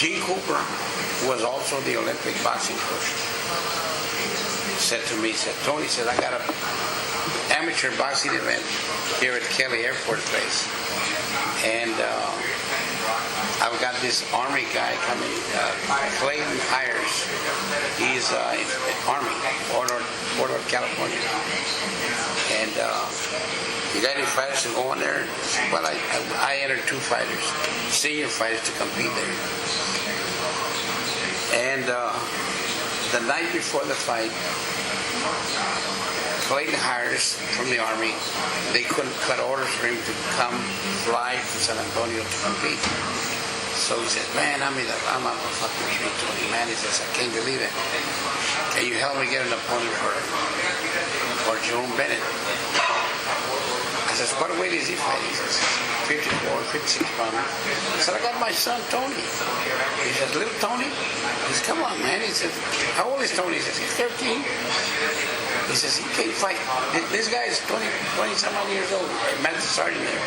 Gene Cooper was also the Olympic boxing coach. Said to me, Tony, said, I got an amateur boxing event here at Kelly Air Force Base. And I've got this Army guy coming, Clayton Hires. He's Army, Fort Worth, California. And you got any fighters to go in there? Well, I entered 2 fighters, senior fighters to compete there. And the night before the fight, Clayton Hires from the Army, they couldn't cut orders for him to come fly to San Antonio to compete. So he said, man, I'm a fucking treat, Tony, man. He says, I can't believe it. Can you help me get an opponent for Jerome Bennett? I says, what weight is he fighting? He says, 54, 56 pounds. I said, I got my son, Tony. He says, little Tony? He says, come on, man. He says, how old is Tony? He says, he's 13. He says, he can't fight. This guy is 20-some odd years old. Master Sergeant there.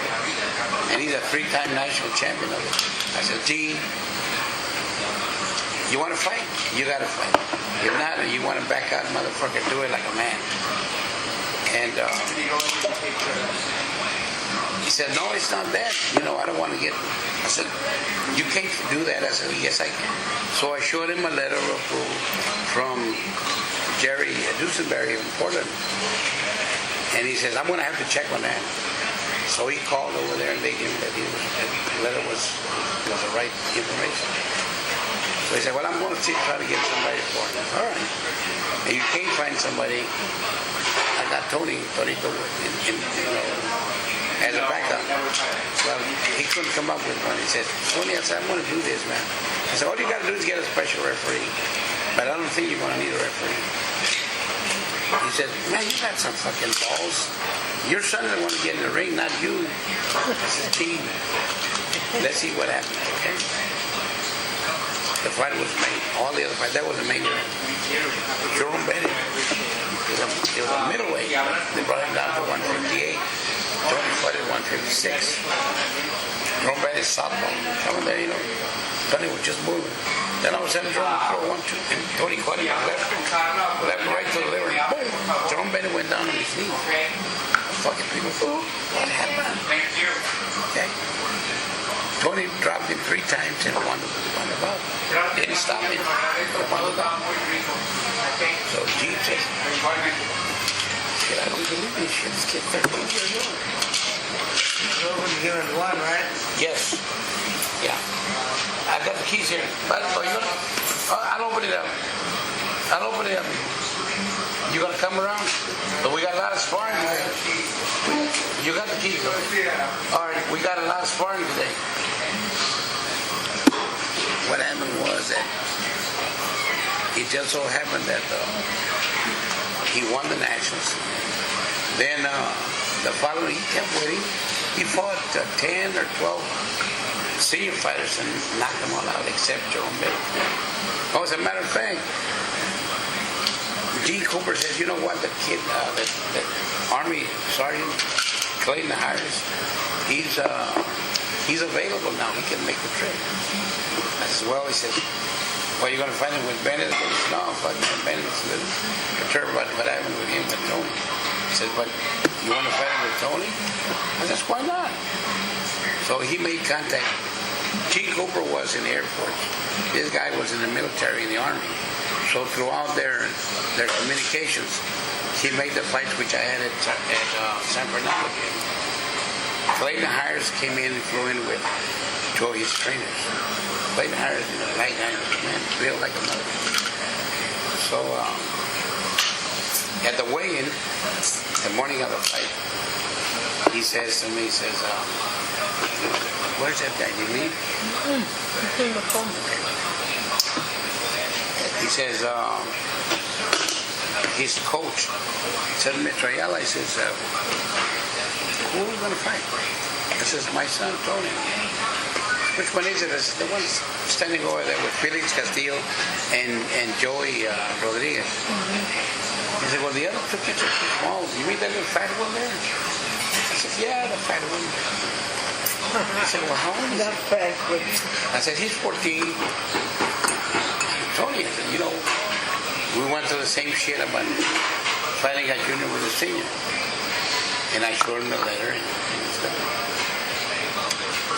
And he's a 3-time national champion of it. I said, Gene, you want to fight? You got to fight. If not, you want to back out, motherfucker, do it like a man. And he said, no, it's not that. You know, I don't want to get... I said, you can't do that. I said, yes, I can. So I showed him a letter of approval from Jerry Dusenberry in Portland. And he says, I'm going to have to check on that. So he called over there and they gave him that the letter was the right information. So he said, well, I'm going to try to get somebody for him. All right. And you can't find somebody. I got Tonito as a backup. Well, he couldn't come up with one. He said, Tony, I said, I'm going to do this, man. I said, all you got to do is get a special referee. But I don't think you're going to need a referee. He said, man, you got some fucking balls. Your son doesn't want to get in the ring, not you. I said, Gene, let's see what happens, okay? The fight was made. All the other fights, that was the main event. Jerome Bennett, it was a middleweight. They brought him down to 158. Tony fought at 156. Jerome Bennett southpaw. Coming there, you know. Tony was just moving. Then all of a sudden, Jerome threw 1-2, and Tony caught him left right to the liver. Boom! Jerome Bennett went down on his knee. Fucking people, what happened? Okay. Tony dropped him 3 times and won the bout. Didn't stop him. Won the bout. So Gene says, I don't believe this shit. This kid's 13 years old. So when you give him 1, right? Yes. Yeah. I got the keys here. But I'll open it up. You gonna come around? But we got a lot of sparring today. You got the keys, okay? All right, we got a lot of sparring today. What happened was that it just so happened that he won the Nationals. Then the following, he kept winning. He fought 10 or 12 senior fighters and knocked them all out except Jerome Bennett. Oh, as a matter of fact, Gene Cooper says, you know what, the kid, the Army Sergeant, Clayton Hires, he's available now. He can make the trip. I said, well, he says, well, you're going to find him with Bennett? I said, no, fucking Bennett's a little perturbed about what happened with him and Tony. He said, but you want to fight him with Tony? I said, why not? So he made contact. Gene Cooper was in the Air Force. This guy was in the military, in the Army. So throughout their communications, he made the fights which I had at San Fernando. Clayton Hires came in and flew in with 2 of his trainers. Clayton Hires, light man, built like a mother. So at the weigh-in, the morning of the fight, he says to me, where's that guy? Did he leave? He says, his coach said, Mr. Ayala, he says, who are we going to fight? I says, my son, Tony. Which one is it? I said, the one standing over there with Felix Castillo and Joey Rodriguez. Mm-hmm. He said, well, the other 2 kids are too small. You mean that little fat one there? I said, yeah, the fat one. I said, well, how old is Not he? banquet. I said, he's 14. Tony, I said, we went through the same shit about fighting a junior with a senior. And I showed him the letter and stuff.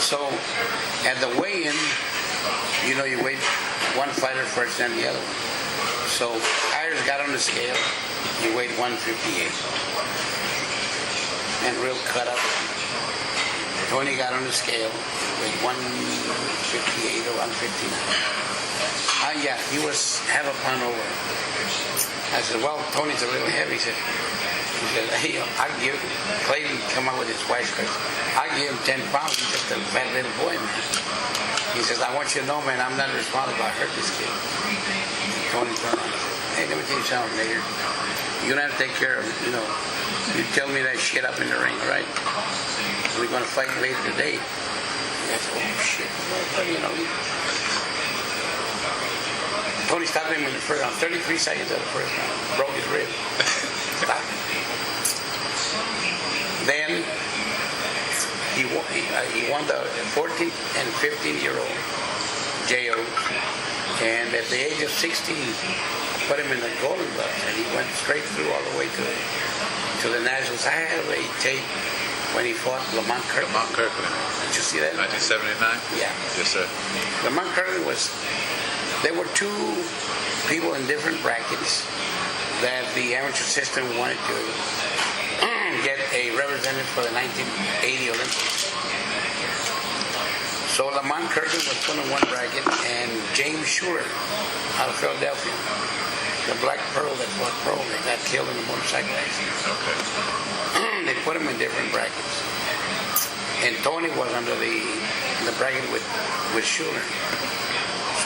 So, at the weigh-in, you weigh one fighter first and the other one. So, Ayers got on the scale. He weighed 158. And real cut up. Tony got on the scale with 158 or 159. Yeah, he was half a pound over. I said, well, Tony's a little heavy. He said, hey, I give Clayton come up with his wife's question. I give him 10 pounds. He's just a fat little boy, man. He says, I want you to know, man, I'm not responsible. I hurt this kid. Tony turned around and said, hey, let me tell you something, nigger. You don't have to take care of it, You tell me that shit up in the ring, right? We're going to fight later today. I said, oh, shit. Tony stopped him in the first round. 33 seconds of the first round. Broke his rib. Stopped him. Then he won the 14 and 15-year-old JOs. And at the age of 16, put him in the Golden Gloves. And he went straight through all the way to the Nationals. I have a tape when he fought Lamont Kirkland. Lamont Kirkland. Did you see that? 1979? Yeah. Yes, sir. Lamont Kirkland there were two people in different brackets that the amateur system wanted to get a representative for the 1980 Olympics. So Lamont Kirkland was put in one bracket, and James Schuler out of Philadelphia, the black pearl that fought pro, that got killed in a motorcycle accident. Okay. They put him in different brackets. And Tony was under the bracket with Schuler.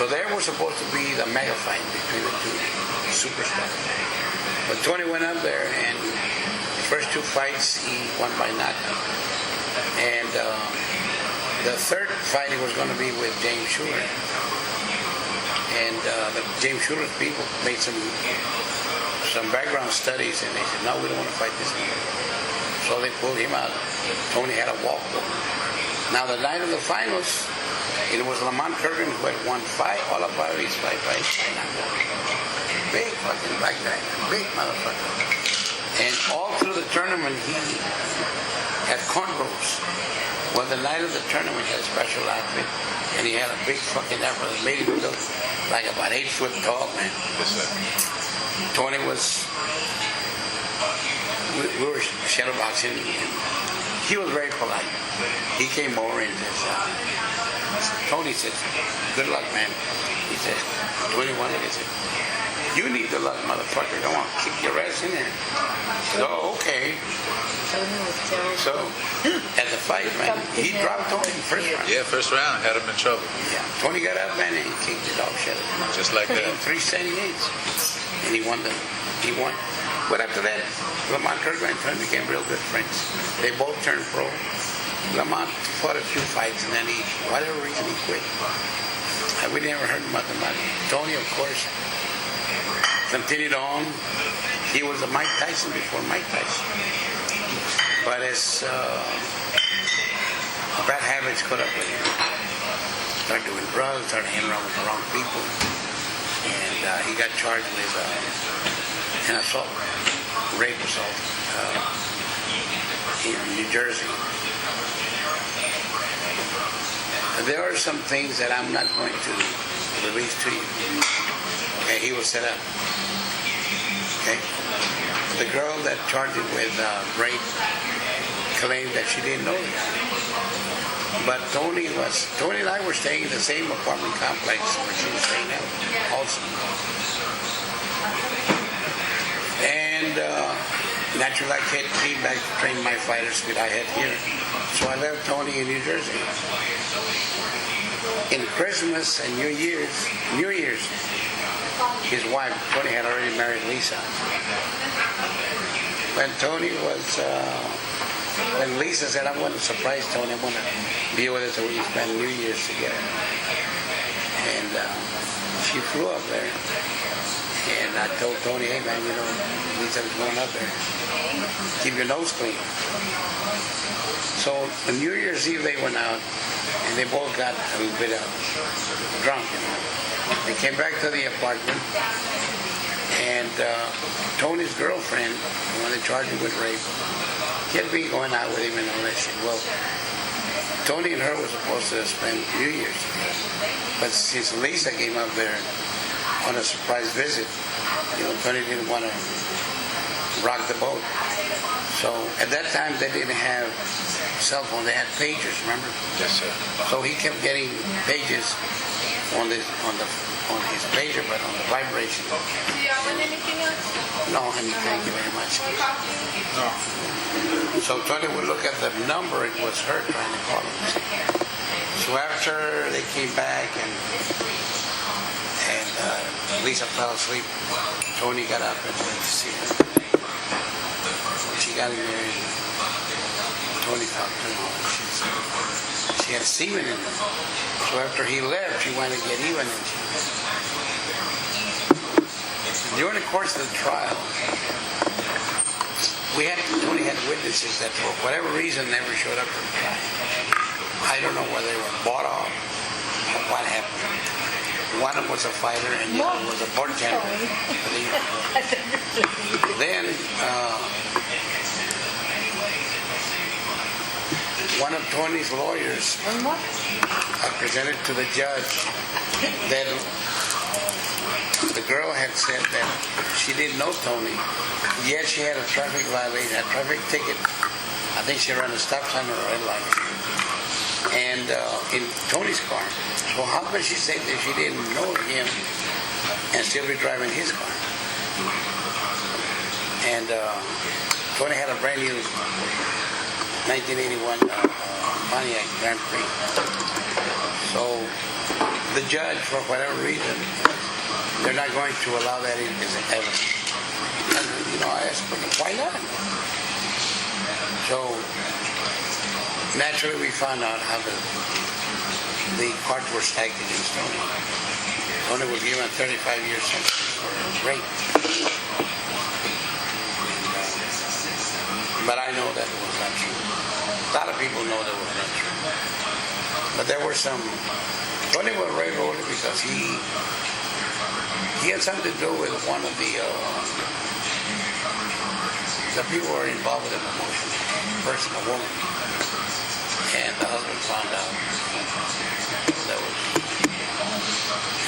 So there was supposed to be the mega fight between the two superstars. But Tony went up there, and the first two fights he won by knockout. And the third fight was going to be with James Schuler. And the James Schuler's people made some background studies, and they said, no, we don't want to fight this one. So they pulled him out. Tony had a walkover. Now the night of the finals, it was Lamont Kirkland who had won all of his five fights. Big fucking black guy, big motherfucker. And all through the tournament, he had cornrows. Well, the night of the tournament, he had a special outfit, and he had a big fucking afro that made him look like about 8 foot tall, man. Yes, sir. Tony was, we were shadowboxing, and he was very polite. He came over and says, Tony says, good luck, man. He says, 21, he said, you need the luck, motherfucker. Don't want to kick your ass in there. So, okay. So, at the fight, man, he dropped Tony in the first round. Yeah, first round, had him in trouble. Yeah, Tony got up, man, and he kicked the dog shit. Just like that. 378. And he won. But after that, Lamont Kirkland and Tony became real good friends. They both turned pro. Lamont fought a few fights, and then whatever reason, he quit. We never heard nothing about it. Tony, of course, continued on. He was a Mike Tyson before Mike Tyson. But as bad habits caught up with him, started doing drugs, started hanging around with the wrong people, and he got charged with an assault, rape assault, in New Jersey. There are some things that I'm not going to release to you. Okay, he was set up. Okay? The girl that charged him with rape claimed that she didn't know that. But Tony and I were staying in the same apartment complex where she was staying at also. And naturally I came back to train my fighters that I had here. So I left Tony in New Jersey. In Christmas and New Year's, his wife, Tony, had already married Lisa. When Lisa said, I'm going to surprise Tony, I'm going to be with us so we can spend New Year's together. And she flew up there. And I told Tony, hey man, you know, Lisa's going up there. Keep your nose clean. So on New Year's Eve they went out and they both got a little bit drunk. They came back to the apartment and Tony's girlfriend, the one that charged him with rape, he had been going out with him and all that shit. Well, Tony and her were supposed to spend New Year's together. But since Lisa came up there on a surprise visit, you know, Tony didn't want to rock the boat. So at that time they didn't have cell phone, they had pagers, remember? Yes, sir. So he kept getting pages on his pager, but on the vibration. Do y'all want anything else? No, honey, thank you very much. No. So Tony would look at the number, it was her trying to call him. So after they came back and Lisa fell asleep, Tony got up and went to see her. When she got in there, Tony fucked her. She had semen in her. So after he left, she wanted to get even. And during the course of the trial, Tony had witnesses that for whatever reason never showed up for the trial. I don't know whether they were bought off or what happened. One of them was a fighter and the other was a bartender. Then one of Tony's lawyers presented to the judge that the girl had said that she didn't know Tony, yet she had a traffic violation, a traffic ticket. I think she ran a stop sign or a red light. And in Tony's car. So how could she say that she didn't know him and still be driving his car? And Tony had a brand new 1981 Pontiac Grand Prix. So the judge, for whatever reason, they're not going to allow that in as evidence. And, you know, I asked them, why not? So naturally, we found out how the cards were stacked against Tony. Tony was given a 35-year sentence for rape. But I know that was not true. A lot of people know that was not true. But there were some. Tony was raped only because he had something to do with one of the people who were involved with the promotion, a person, a woman. And the husband found out that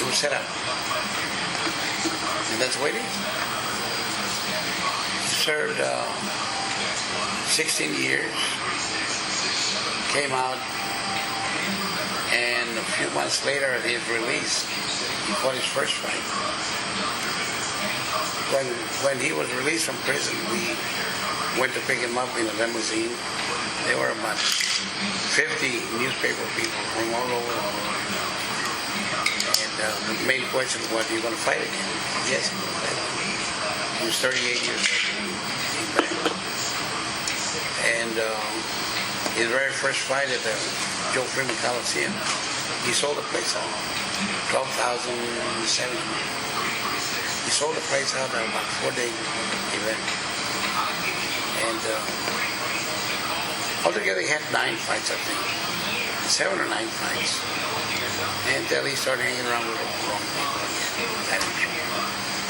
it was set up. And that's the way it is. Served 16 years, came out, and a few months later at his release, he fought his first fight. When he was released from prison, we went to pick him up in a limousine. There were about 50 newspaper people from all over the world. And the main question was, are you going to fight again? Yes, I'm going to fight again. He was 38 years old. And his very first fight at the Joe Freeman Coliseum, he sold the place out. 12,070. He sold the place out at about 4-day event. And altogether he had 9 fights, I think. 7 or 9 fights. And then he started hanging around with the wrong people again.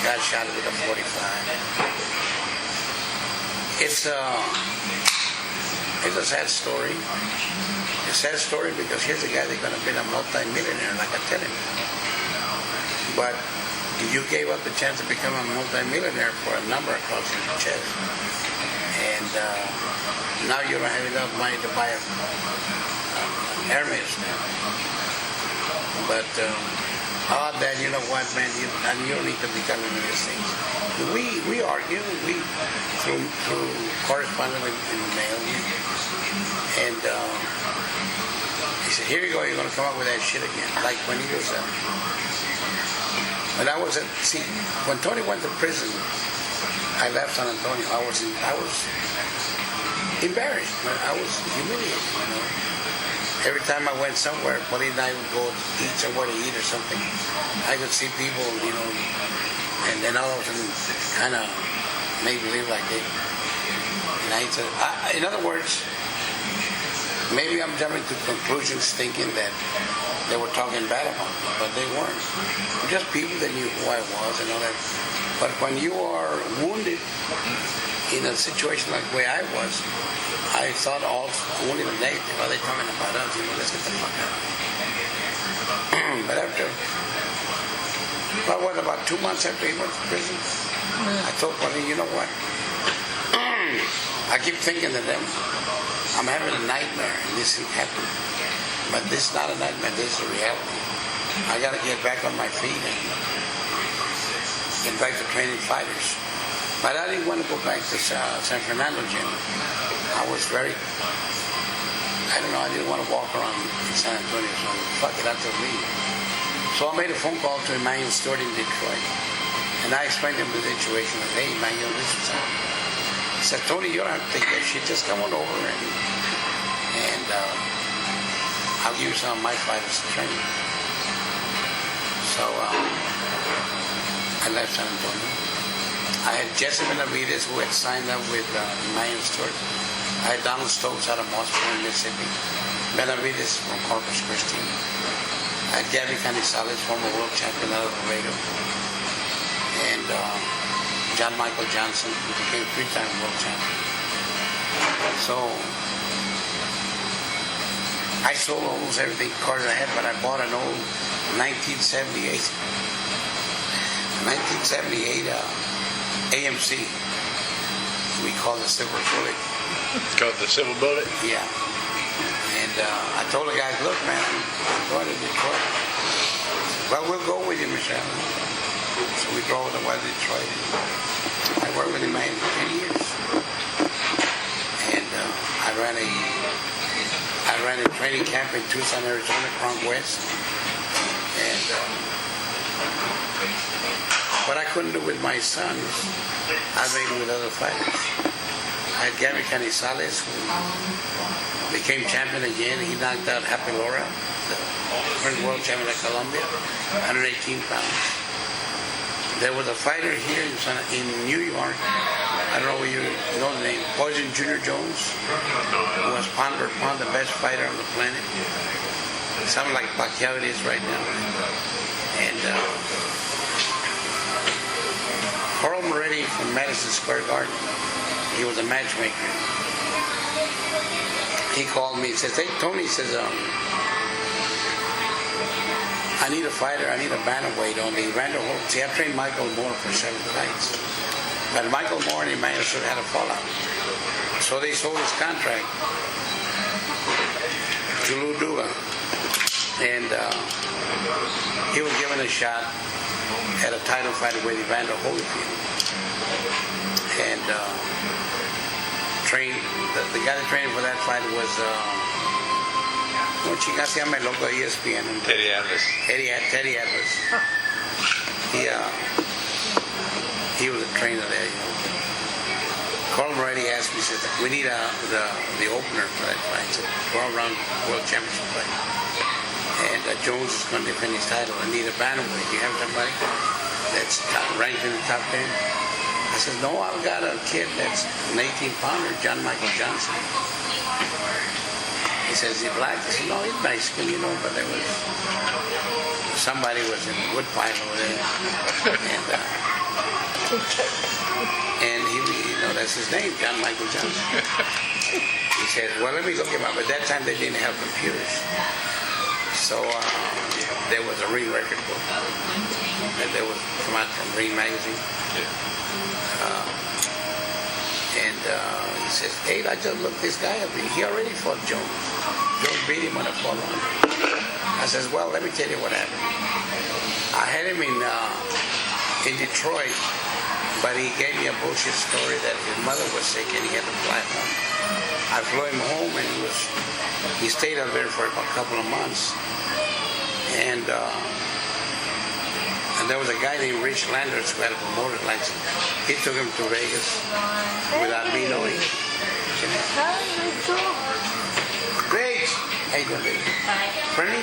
Got shot with a 45. It's a sad story. It's a sad story because here's a guy that's going to be a multi-millionaire, like I tell him. But you gave up the chance to become a multi-millionaire for a number across your chest. And now you don't have enough money to buy an Hermes now. But Dad, you know what, man? You don't need to be telling me these things. We argue, through correspondence in the mail, and he said, "Here you go. You're going to come up with that shit again." Like when he was, when I was when Tony went to prison, I left San Antonio. I was embarrassed. I was humiliated, you know. every time I went somewhere, Paulie and I would go eat somewhere to eat or something. I could see people, and then all of a sudden, kind of make believe like they. And I said, in other words, maybe I'm jumping to conclusions thinking that they were talking bad about me, but they weren't. Just people that knew who I was and all that. But when you are wounded in a situation like the way I was, I thought all only the negative. Are they talking about us? Let's get the fuck out. But after, about 2 months after he went to prison, I told Paulie, you know what? I keep thinking to them, I'm having a nightmare and this thing happened. But this is not a nightmare, this is a reality. I got to get back on my feet and get back to training fighters. But I didn't want to go back to San Fernando gym. I was I didn't want to walk around in San Antonio, so fuck it, I told me. So I made a phone call to Emmanuel Stewart in Detroit. And I explained to him the situation. Like, hey, Emmanuel, this is happening. He said, Tony, you don't have to think that shit. Just come on over and I'll give you some of my fighters to train. So I left San Antonio. I had Jesse Benavides, who had signed up with Emmanuel Stewart. I had Donald Stokes out of Mossville, Mississippi. Benavides from Corpus Christi. I had Gabby Canizales, former world champion out of Laredo. And John Michael Johnson, who became 3-time world champion. So I sold almost everything cars I had, but I bought an old 1978 AMC. We call it Silver Bullet. It's called the Silver Bullet? Yeah. And I told the guys, look, man, I'm going to Detroit. Well, we'll go with you, Michelle. So we drove to Detroit. I worked with him for 10 years. And I ran a training camp in Tucson, Arizona, Crown West. And what I couldn't do with my sons, I made it with other fighters. I had Gabby Canizales, who became champion again. He knocked out Happy Laura, the first world champion of Colombia, 118 pounds. There was a fighter here in New York. I don't know if you know the name, Poison Junior Jones, who was pound for pound the best fighter on the planet. Something like Pacquiao it is right now. And Carl Moretti from Madison Square Garden, he was a matchmaker. He called me and says, hey, Tony, says, I need a fighter, I need a bantamweight on the Evander Holyfield. See, I've trained Michael Moore for 7 fights. But Michael Moore and Emmanuel Stewart had a fallout. So they sold his contract to Lou Duga. And he was given a shot at a title fight with Evander Holyfield. And the guy that trained for that fight was ¿cómo se llama el loco de ESPN? Teddy Atlas. Teddy Atlas. He was a trainer there, Carl Moretti asked me, said, we need the opener for that fight. It's a 12-round world championship fight. And Jones is going to defend his title. I need a bantamweight. Do you have somebody that's ranked in the top 10? I said, no, I've got a kid that's an 18-pounder, John Michael Johnson. He says, is he black? I said, no, he's Mexican, but there was somebody was in the wood pile over there. And he, that's his name, John Michael Johnson. He said, well, let me look him up. At that time, they didn't have computers. So there was a Ring record book that there was come out from Ring magazine. And he says, hey, I just looked this guy up. He already fought Jones. Jones beat him on a 4-round. I says, well, let me tell you what happened. I had him in Detroit, but he gave me a bullshit story that his mother was sick and he had to fly home. I flew him home and he stayed up there for a couple of months. And there was a guy named Rich Landers who had a promoter license. He took him to Vegas without me knowing. Rich, How you doing, baby? Friendly?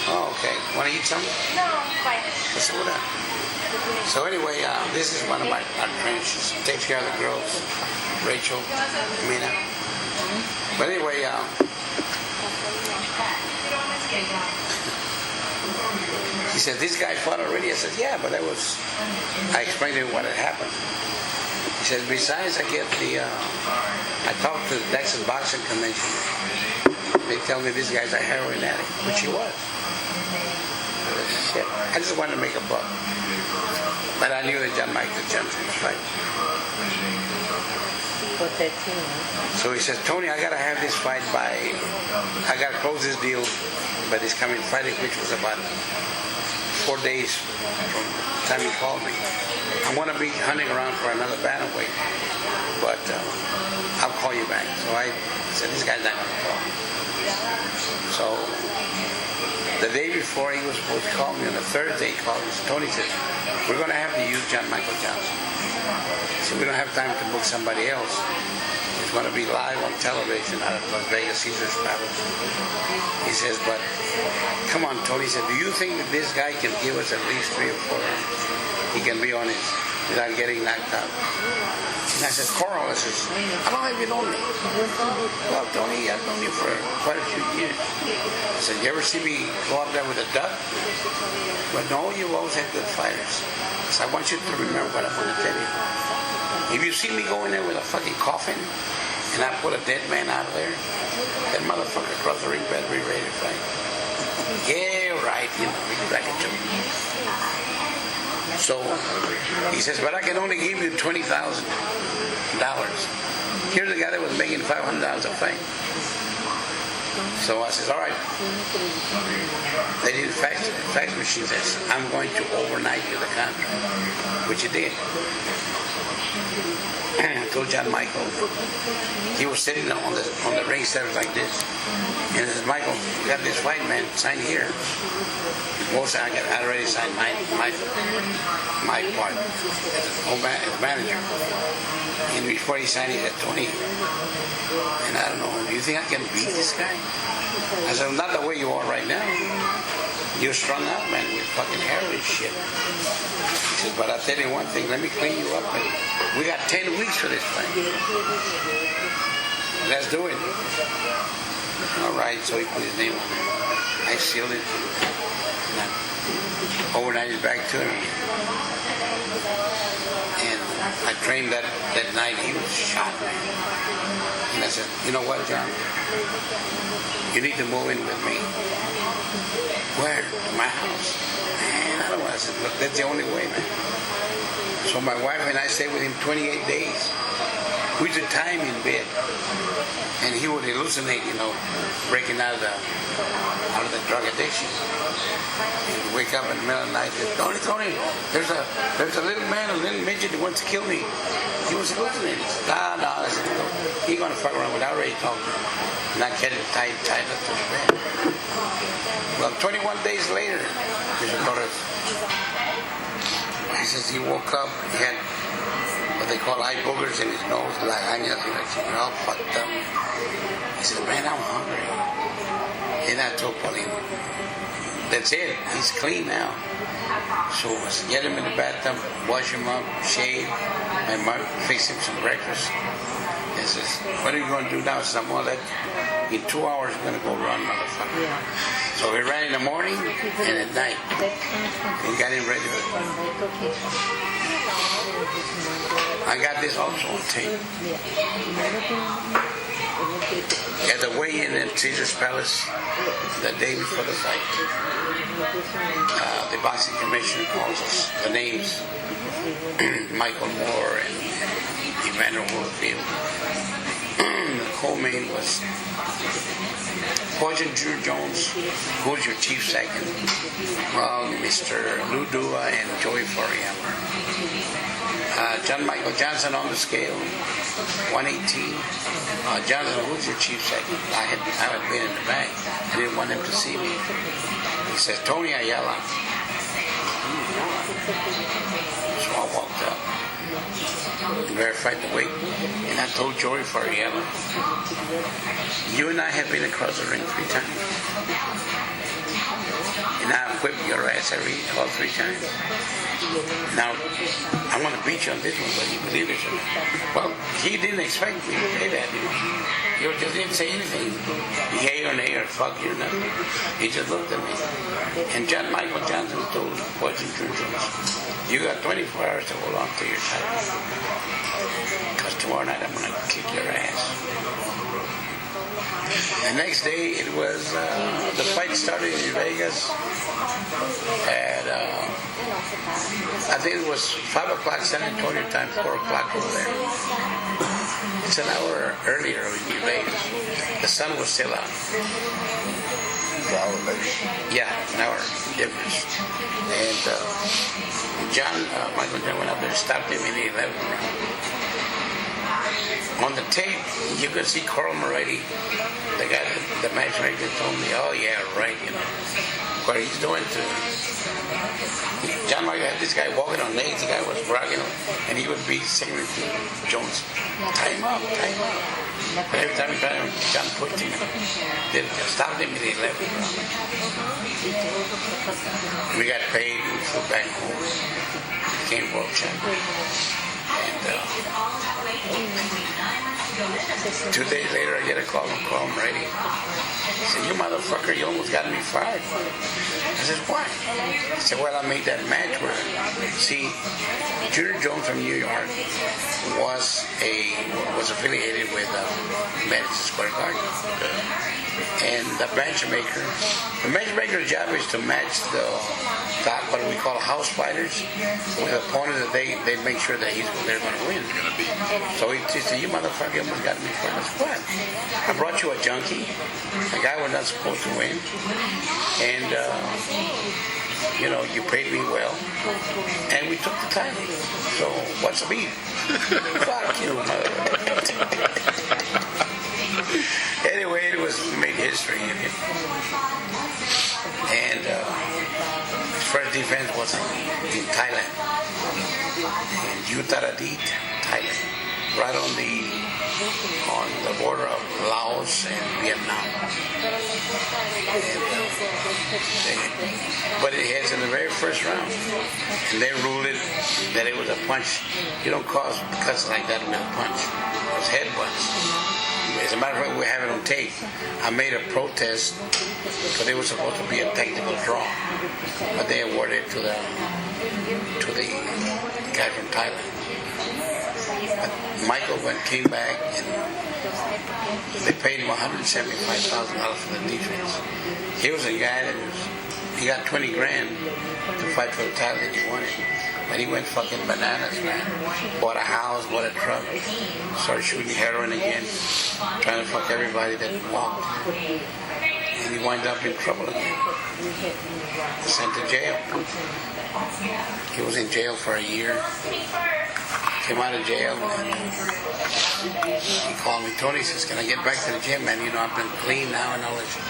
Oh, okay. Want to eat something? No, I'm fine. What's up with that? So anyway, this is one of our friends. She takes care of the girls. Rachel, Mina. But anyway, he said, this guy fought already? I said, yeah, but I explained to him what had happened. He said, besides, I talked to the Texas Boxing Convention. They tell me this guy's a heroin addict, which he was. Shit, I just wanted to make a buck. But I knew that John Michael Johnson was fighting. So he says, Tony, I got to have this fight I got to close this deal by this coming Friday, which was about 4 days from the time he called me. I'm going to be hunting around for another bantamweight, but I'll call you back. So I said, this guy's not going to call. So the day before he was supposed to call me, on the third day he called me. Tony said, we're going to have to use John Michael Johnson. He said, we don't have time to book somebody else. It's going to be live on television out of Las Vegas Caesar's Palace. He says, but come on, Tony. He said, do you think that this guy can give us at least 3 or 4 rounds? He can be honest without getting knocked out. And I said, Coral, I says, how long have you known me? Well, Tony, I've known you for quite a few years. I said, you ever see me go up there with a duck? But no, you've always had good fighters. So I want you to remember what I'm going to tell you. If you see me go in there with a fucking coffin and I put a dead man out of there, that motherfucker across the ring better be ready to fight. Yeah, right, exactly. So he says, but I can only give you $20,000. Here's a guy that was making $500 a fight. So I says, all right. They did fax machine. Says, I'm going to overnight you the contract, which he did. I told John Michael, he was sitting on the ring set like this, and he says, Michael, you got this fight, man, sign here. I already signed my part as manager. And before he signed, he said, Tony, and I don't know, do you think I can beat this guy? I said, not the way you are right now. You're strung out, man, with fucking heroin shit. He said, but I'll tell you one thing, let me clean you up. And we got 10 weeks for this fight. Let's do it. All right, so he put his name on it. I sealed it. And I overnighted back to him. And I trained that night. He was shot, man. And I said, you know what, John? You need to move in with me. Where? To my house. Man, I don't know. I said, look, that's the only way, man. So my wife and I stayed with him 28 days. We did time in bed. And he would hallucinate, breaking out of the drug addiction. He'd wake up in the middle of the night and say, Tony, there's a little man, a little midget that wants to kill me. He was hallucinating. No, I said, he ain't gonna fuck around with. I already talked to him. Not getting tied up to his bed. Well, 21 days later, he says he woke up, he had what they call eye boogers in his nose, lagañas, all fucked up. He said, man, I'm hungry. And I told Paulie, that's it, he's clean now. So I said, get him in the bathtub, wash him up, shave, and fix him some breakfast. He says, what are you going to do now? I said, I'm going to in 2 hours, I'm going to go run, motherfucker. Yeah. So we ran in the morning and at night. We got him ready for it. I got this also on tape. At the weigh-in at Caesar's Palace, the day before the fight, the boxing commissioner calls us the names, Michael Moore and Evander Holyfield. The co-main was Poison Drew Jones, who's your chief second? Well, Mr. Lou Dua and Joey Foriano. John Michael Johnson on the scale, 118. Johnson, who's your chief second? I haven't been in the back. I didn't want him to see me. He says, Tony Ayala. So I walked up, verified the weight, and I told Joey Fariella, you and I have been across the ring 3 times. And I whipped your ass all 3 times. Now, I'm going to beat you on this one, whether you believe it or not. Well, he didn't expect me to say that. He just didn't say anything. Yay or nay or fuck you or nothing. He just looked at me. And Michael Johnson told Poison Jones, you got 24 hours to hold on to your title. Because tomorrow night I'm going to kick your ass. The next day it was, the fight started in Vegas at, I think it was 5 o'clock San Antonio time, 4 o'clock over there. It's an hour earlier in Vegas. The sun was still out. An hour later. Yeah, an hour difference. And Michael John went up there and stopped him in the 11th round. On the tape, you could see Carl Moretti, the guy, the matchmaker, told me, oh yeah, right, what he's doing to John Michael had this guy walking on legs, the guy was rocking him, and he would be singing to Jones, tie him up. But every time he tried him, John pushed him. They stopped him in the 11th round. We got paid, we flew back home, became world champion. And 2 days later, I get a call from Carl Moretti. He said, you motherfucker, you almost got me fired. I said, why? He said, well, I made that match where, see, Junior Jones from New York was affiliated with Madison Square Garden. And the matchmaker's job is to match what we call house fighters with opponents that they make sure that they're going to win. So he said, you motherfucker almost got me fired. I said, what? I brought you a junkie, a guy was not supposed to win, and you paid me well, and we took the title. So what's the beef? Fuck you, motherfucker. Anyway, it was made history. And his first defense was in Thailand, in Uttaradit, Thailand, right on the border of Laos and Vietnam. But it has in the very first round, and they ruled it that it was a punch. You don't cause cuts like that with a punch. It was headbutts. As a matter of fact, we have it on tape. I made a protest because it was supposed to be a technical draw, but they awarded it to the guy from Thailand. But Michael came back and they paid him $175,000 for the defense. He was a guy he got 20 grand to fight for the title that he wanted. But he went fucking bananas, man. Bought a house, bought a truck, started shooting heroin again, trying to fuck everybody that walked. And he wound up in trouble again. Sent to jail. He was in jail for a year. Came out of jail and he called me. Tony says, can I get back to the gym, man? I've been clean now and all that shit.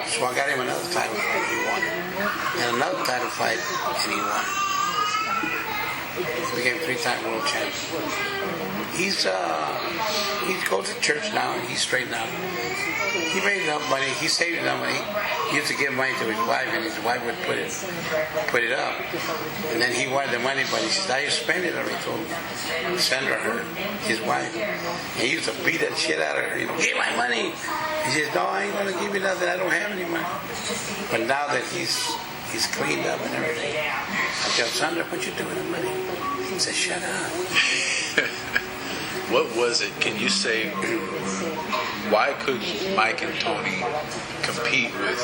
So I got him another title fight, he won. And another title fight, and he won. He became 3-time world champion. He goes to church now, he's straightened out. He made enough money, he saved enough money. He used to give money to his wife, and his wife would put it up. And then he wanted the money, but he says, I spend it already. So Sandra, his wife, and he used to beat that shit out of her. Give my money. He says, no, I ain't going to give you nothing. I don't have any money. But now that he's cleaned up and everything, I tell Sandra, what you doing with the money? He says, shut up. What was it? Can you say, why could Mike and Tony compete with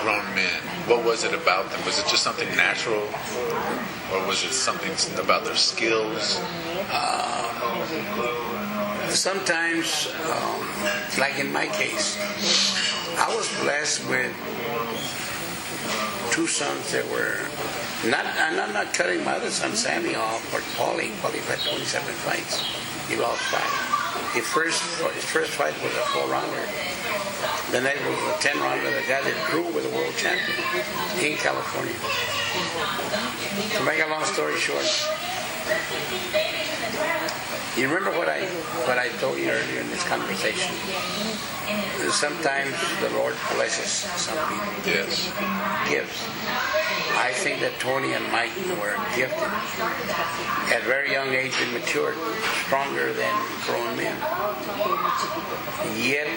grown men? What was it about them? Was it just something natural? Or was it something about their skills? Sometimes, like in my case, I was blessed with 2 sons that were I'm not cutting my other son Sammy off, or Paulie. Paulie had 27 fights. He lost 5. His first fight was a 4-rounder. The next was a 10 rounder, the guy that drew with the world champion in California. To make a long story short, you remember what I told you earlier in this conversation? Sometimes the Lord blesses some people. Yes. Gifts. I think that Tony and Mike were gifted. At a very young age, they matured stronger than grown men. Yet,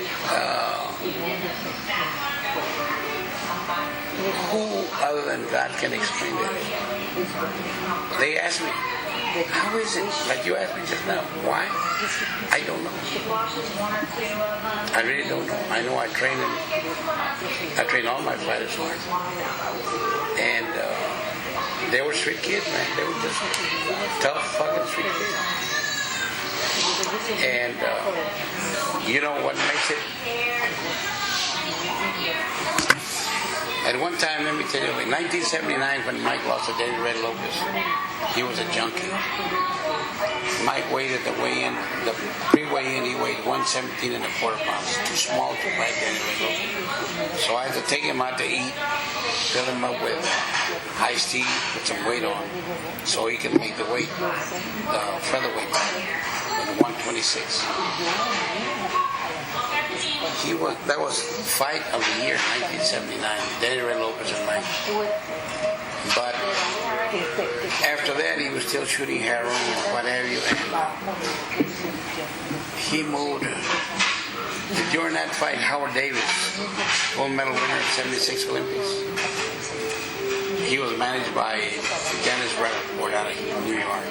who other than God can explain this? They asked me, how is it? Like you asked me just now. Why? I don't know. I really don't know. I know I train all my fighters hard. And they were street kids, man. They were just tough fucking street kids. And you know what makes it? At one time, let me tell you, in 1979, when Mike lost to David Red Lopez, he was a junkie. Mike weighed at the weigh-in, the pre-weigh-in, he weighed 117 and a quarter pounds. Too small to fight David Red Lopez. So I had to take him out to eat, fill him up with iced tea, put some weight on, so he could make the weight, featherweight, with 126. That was fight of the year, 1979, Danny Red Lopez and Mike. But after that, he was still shooting heroin and what have you, and he moved. During that fight, Howard Davis, gold medal winner at 76 Olympics, he was managed by Dennis Rappaport out of New York.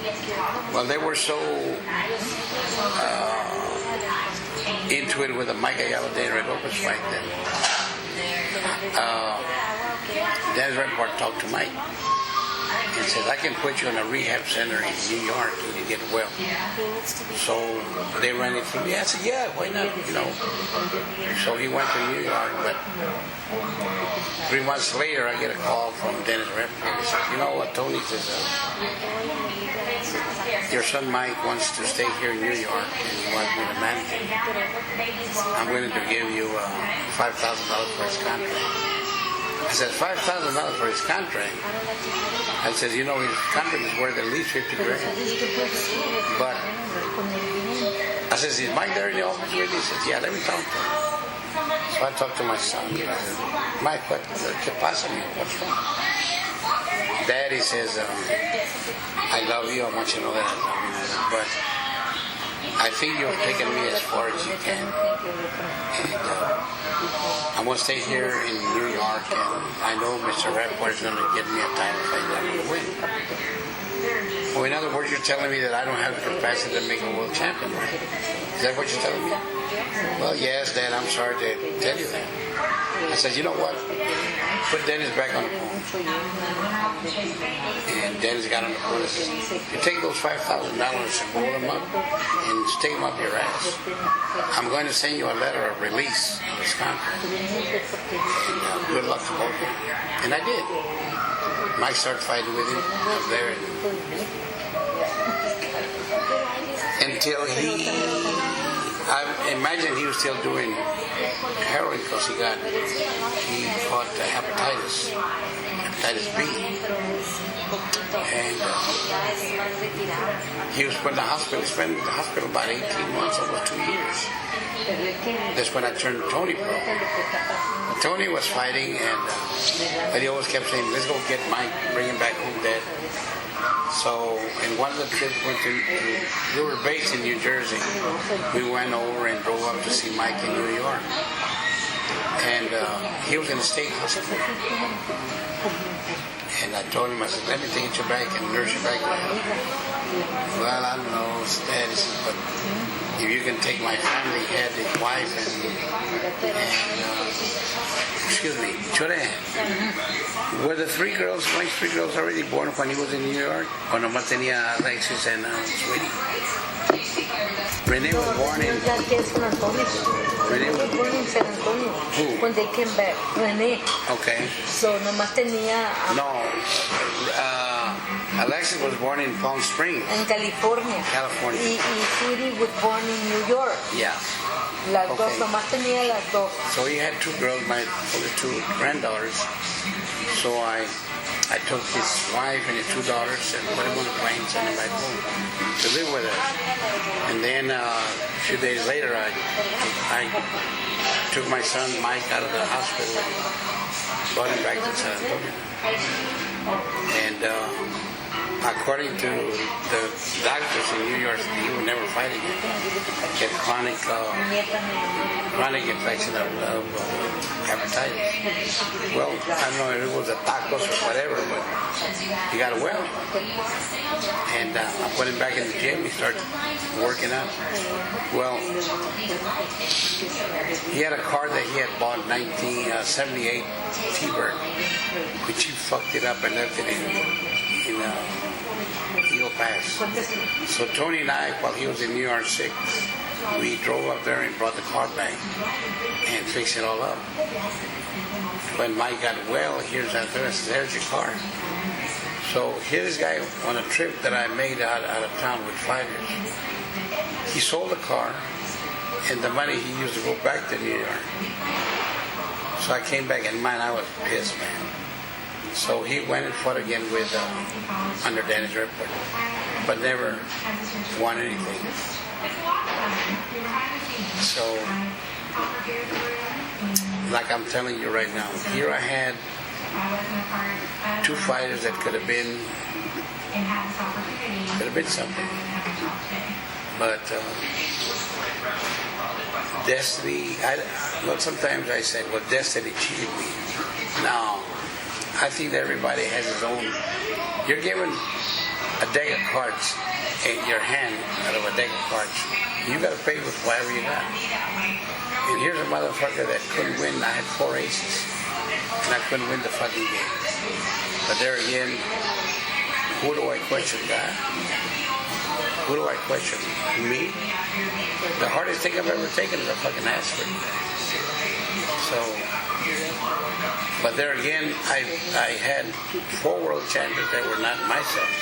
Well, they were so into it with the Mike Ayala Day Red Lopez fight that Dennis Rappaport talked to Mike and says, I can put you in a rehab center in New York and you get well. So they ran it through me. I said, yeah, why not? You know. So he went to New York, but 3 months later I get a call from Dennis Rappaport. He says, you know what, Tony says, your son Mike wants to stay here in New York and he wants me to manage him. I'm willing to give you $5,000 for his contract. I said, $5,000 for his contract? I said, you know, his contract is worth at least $50,000. But I said, is Mike there in the office with you? He said, yeah, let me talk to him. So I talked to my son. I said, Mike, ¿qué pasa? What's wrong? Dad, he says, I love you. I want you to know that I love you. But I think you've taken me as far as you can. And I'm going to stay here in New York, and I know Mr. Rappaport is going to get me a title fight that I'm going to win. Well, in other words, you're telling me that I don't have the capacity to make a world champion, right? Is that what you're telling me? Well, yes, Dad, I'm sorry to tell you that. I said, you know what? Put Dennis back on the phone. And Dennis got on the phone and said, you take those $5,000 and roll them up and stick them up your ass. I'm going to send you a letter of release of this contract. And good luck to both of you. And I did. Mike started fighting with him up there. Until I imagine he was still doing heroin because he caught hepatitis B. And he was put in the hospital. He spent in the hospital about 18 months, almost 2 years. That's when I turned Tony pro. Tony was fighting, but he always kept saying, let's go get Mike, bring him back home dead. So in one of the trips we were based in New Jersey. We went over and drove up to see Mike in New York. And he was in the state hospital. And I told him, I said, let me take you back and nurse you back. Well, I don't know, Dad, but if you can take my family, he had his wife and excuse me, Chore. Were the Mike's three girls already born when he was in New York? Or nomás tenía Alexis and Sweetie? Renee was born in... Renee was born in San Antonio. Who? When they came back. Renee. Okay. So nomás tenía... No. Alexis was born in Palm Springs. In California. California. Y Sweetie was born in New York. Yeah. Las dos, Okay. nomás tenía las dos. So he had two girls, my other two granddaughters. So I took his wife and his two daughters and put them on a plane, sent them back home to live with her. And then a few days later, I took my son Mike out of the hospital and brought him back to San Antonio. And according to the doctors in New York, he would never fight again. He had chronic infection of hepatitis. Well, I don't know if it was the tacos or whatever, but he got well. And I put him back in the gym. He started working out. Well, he had a car that he had bought in 1978 T-Bird, which he fucked it up and left it in Eagle Pass. So Tony and I, while he was in New York sick, we drove up there and brought the car back and fixed it all up. When Mike got well, here's there's your car. So here's this guy on a trip that I made out of town with fighters. He sold the car and the money he used to go back to New York. So I came back and man, I was pissed, man. So he went and fought again with under Dennis Airport, but never won anything. So, like I'm telling you right now, here I had two fighters that could have been something. But destiny, sometimes I say, well, destiny cheated me. No. I think that everybody has his own. You're given a deck of cards in your hand out of a deck of cards. You got to pay with whatever you got. And here's a motherfucker that couldn't win. I had 4 aces, and I couldn't win the fucking game. But there again, who do I question, God? Who do I question? Me? The hardest thing I've ever taken is a fucking aspirin. So. But there again, I had 4 world champions that were not my sons.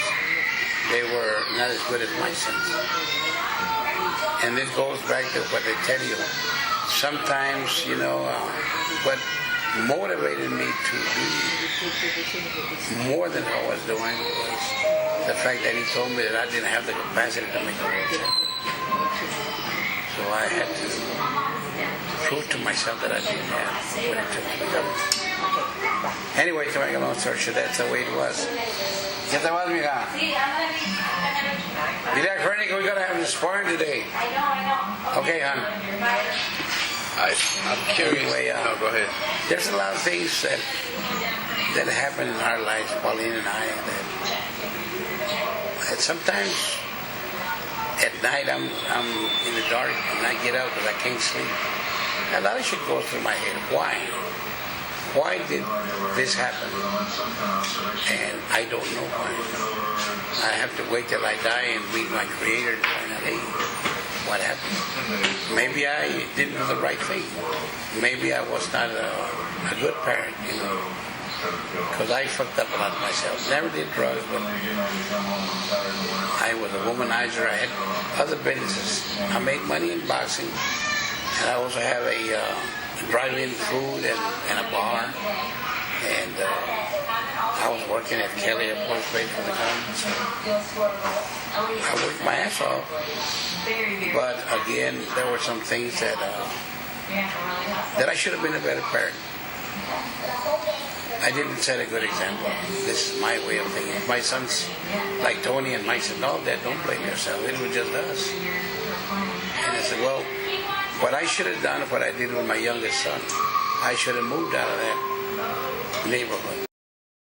They were not as good as my sons. And this goes back to what they tell you. Sometimes, what motivated me to do more than I was doing was the fact that he told me that I didn't have the capacity to make a world champion. So I had to prove to myself that I didn't have what it took to become. Anyway, to make a long story short, that's the way it was. ¿Qué te vas, mija? Dile a Fernie we gotta have the sparring today. Okay, hon. I'm curious. Anyway, no, go ahead. There's a lot of things that happen in our lives, Pauline and I, that sometimes at night I'm in the dark and I get up because I can't sleep. A lot of shit goes through my head. Why? Why did this happen? And I don't know why. I have to wait till I die and meet my Creator to find out, hey, what happened? Maybe I didn't do the right thing. Maybe I was not a good parent, because I fucked up a lot myself. Never did drugs, but I was a womanizer. I had other businesses. I made money in boxing, and I also have a drive-in food and a bar, and I was working at Kelly Airport Base for the government. So I worked my ass off, but again, there were some things that I should have been a better parent. I didn't set a good example. This is my way of thinking. My sons, like Tony and Mike, said, "No, Dad, don't blame yourself. It was just us." And I said, well, what I should have done, what I did with my youngest son, I should have moved out of that neighborhood.